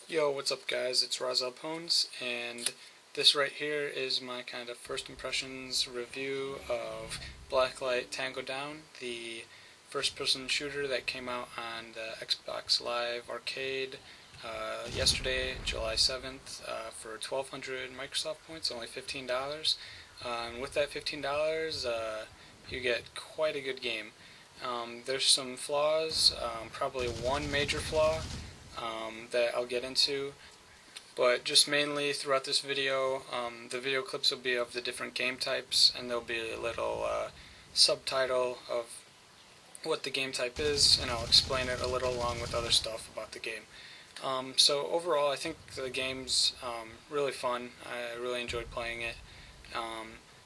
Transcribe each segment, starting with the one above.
Yo, what's up guys? It's RahzellPwns, and this right here is my kind of first impressions review of Blacklight Tango Down, the first-person shooter that came out on the Xbox Live Arcade yesterday, July 7th, for 1,200 Microsoft points, only $15. And with that $15, you get quite a good game. There's some flaws, probably one major flaw that I'll get into, but just mainly throughout this video, the video clips will be of the different game types, and there'll be a little subtitle of what the game type is, and I'll explain it a little along with other stuff about the game. So overall, I think the game's really fun. I really enjoyed playing it.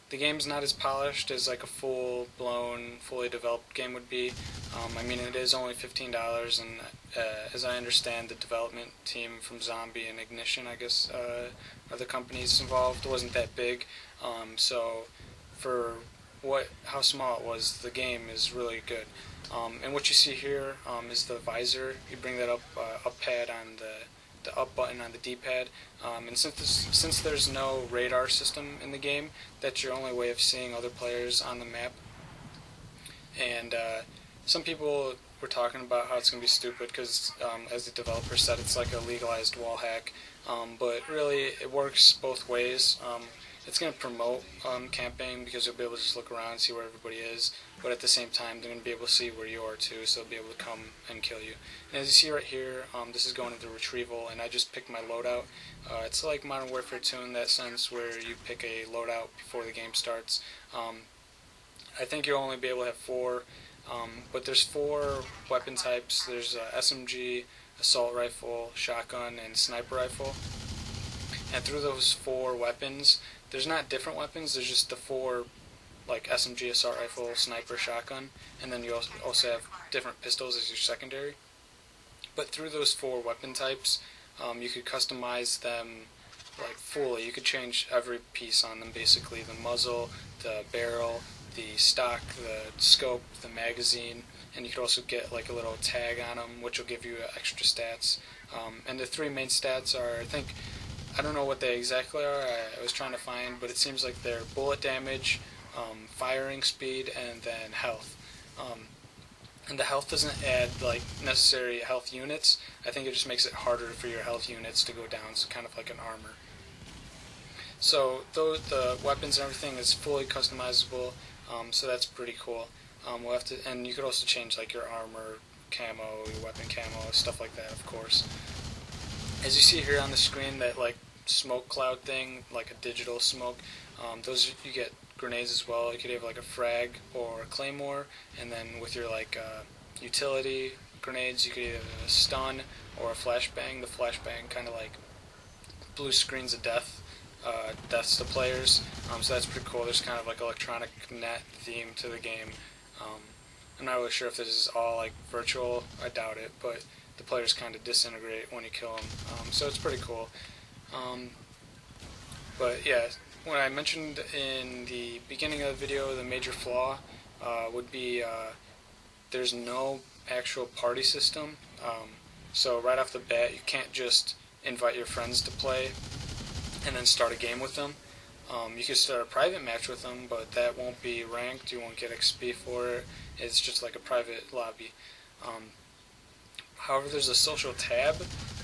The game's not as polished as like a full-blown, fully developed game would be. I mean, it is only $15, and as I understand, the development team from Zombie and Ignition, I guess, are the companies involved, wasn't that big. So for how small it was, the game is really good. And what you see here is the visor. You bring that up pad on the up button on the D-pad, and since there's no radar system in the game, that's your only way of seeing other players on the map. And some people were talking about how it's going to be stupid because, as the developer said, it's like a legalized wall hack, but really it works both ways. It's going to promote camping because you'll be able to just look around and see where everybody is, but at the same time they're going to be able to see where you are too, so they'll be able to come and kill you. And as you see right here, this is going into retrieval, and I just picked my loadout. It's like Modern Warfare 2 in that sense, where you pick a loadout before the game starts. I think you'll only be able to have 4, but there's 4 weapon types. There's SMG, assault rifle, shotgun, and sniper rifle. And through those 4 weapons, there's not different weapons, there's just the 4, like SMG, assault rifle, sniper, shotgun, and then you also have different pistols as your secondary. But through those 4 weapon types, you could customize them like fully. You could change every piece on them, basically: the muzzle, the barrel, the stock, the scope, the magazine, and you could also get like a little tag on them, which will give you extra stats. And the 3 main stats are, I don't know what they exactly are. I was trying to find, but it seems like they're bullet damage, firing speed, and then health. And the health doesn't add like necessary health units. I think it just makes it harder for your health units to go down, so kind of like an armor. So the weapons and everything is fully customizable, so that's pretty cool. We'll have to, and you could also change like your armor camo, your weapon camo, stuff like that, of course. As you see here on the screen, that like smoke cloud thing, like a digital smoke, those you get grenades as well. You could have like a frag or a claymore, and then with your like utility grenades, you could either have a stun or a flashbang. The flashbang kind of like blue screens of deaths to players, so that's pretty cool. There's kind of like electronic net theme to the game. I'm not really sure if this is all like virtual. I doubt it, but the players kind of disintegrate when you kill them, so it's pretty cool. But yeah, when I mentioned in the beginning of the video, the major flaw would be there's no actual party system. So right off the bat, you can't just invite your friends to play and then start a game with them. You can start a private match with them, but that won't be ranked. You won't get XP for it. It's just like a private lobby. However, there's a social tab,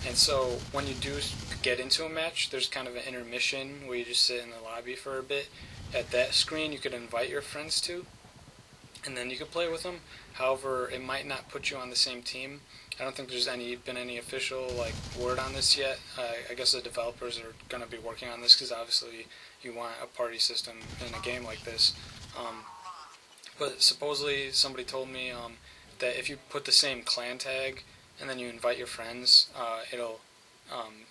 and so when you do get into a match, there's kind of an intermission where you just sit in the lobby for a bit. At that screen, you could invite your friends to, and then you could play with them. However, it might not put you on the same team. I don't think there's been any official like word on this yet. I guess the developers are going to be working on this because obviously you want a party system in a game like this. But supposedly somebody told me that if you put the same clan tag and then you invite your friends, it'll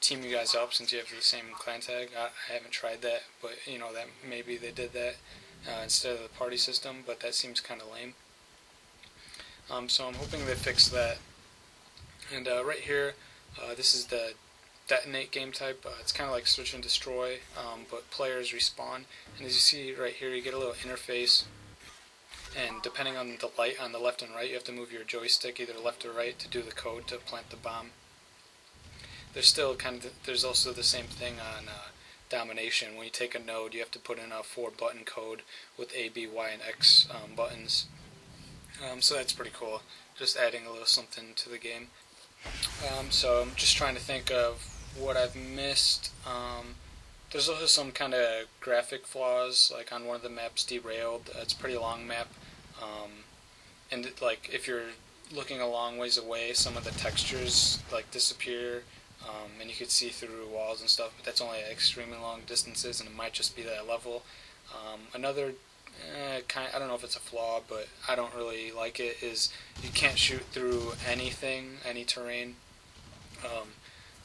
team you guys up since you have the same clan tag. I haven't tried that, but you know that maybe they did that instead of the party system, but that seems kind of lame. So I'm hoping they fix that. And right here, this is the detonate game type. It's kind of like search and destroy, but players respawn. And as you see right here, you get a little interface, and depending on the light on the left and right, you have to move your joystick either left or right to do the code to plant the bomb. there's also the same thing on domination. When you take a node, you have to put in a 4-button code with A, B, Y, and X buttons. So that's pretty cool. Just adding a little something to the game. So I'm just trying to think of what I've missed. There's also some kind of graphic flaws, like on one of the maps, Derailed. It's a pretty long map, and like if you're looking a long ways away, some of the textures like disappear, and you could see through walls and stuff. But that's only at extremely long distances, and it might just be that level. Another I don't know if it's a flaw, but I don't really like it, is you can't shoot through anything, any terrain.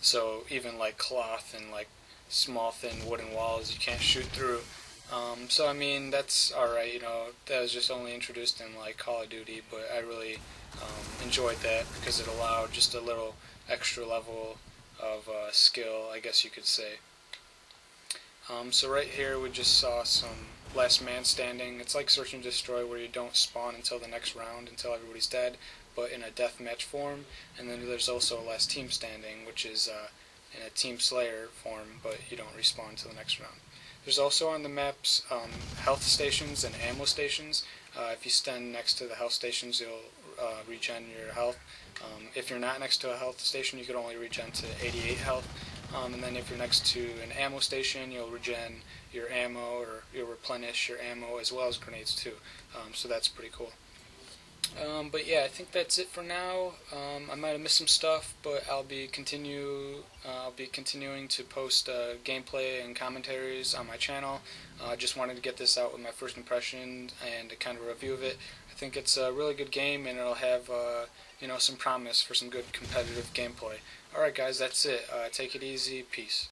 So even like cloth and like small thin wooden walls you can't shoot through. So I mean, that's alright, that was just only introduced in like Call of Duty, but I really enjoyed that because it allowed just a little extra level of skill, I guess you could say. So right here we just saw some last man standing. It's like search and destroy, where you don't spawn until the next round, until everybody's dead, but in a deathmatch form. And then there's also last team standing, which is in a team slayer form, but you don't respawn until the next round. There's also on the maps health stations and ammo stations. If you stand next to the health stations, you'll regen your health. If you're not next to a health station, you could only regen to 88 health. And then if you're next to an ammo station, you'll regen your ammo, or you'll replenish your ammo as well as grenades too. So that's pretty cool. But yeah, I think that's it for now. I might have missed some stuff, but I'll be continuing to post gameplay and commentaries on my channel. I just wanted to get this out with my first impression and a kind of review of it. I think it's a really good game, and it'll have some promise for some good competitive gameplay. Alright guys, that's it. Take it easy. Peace.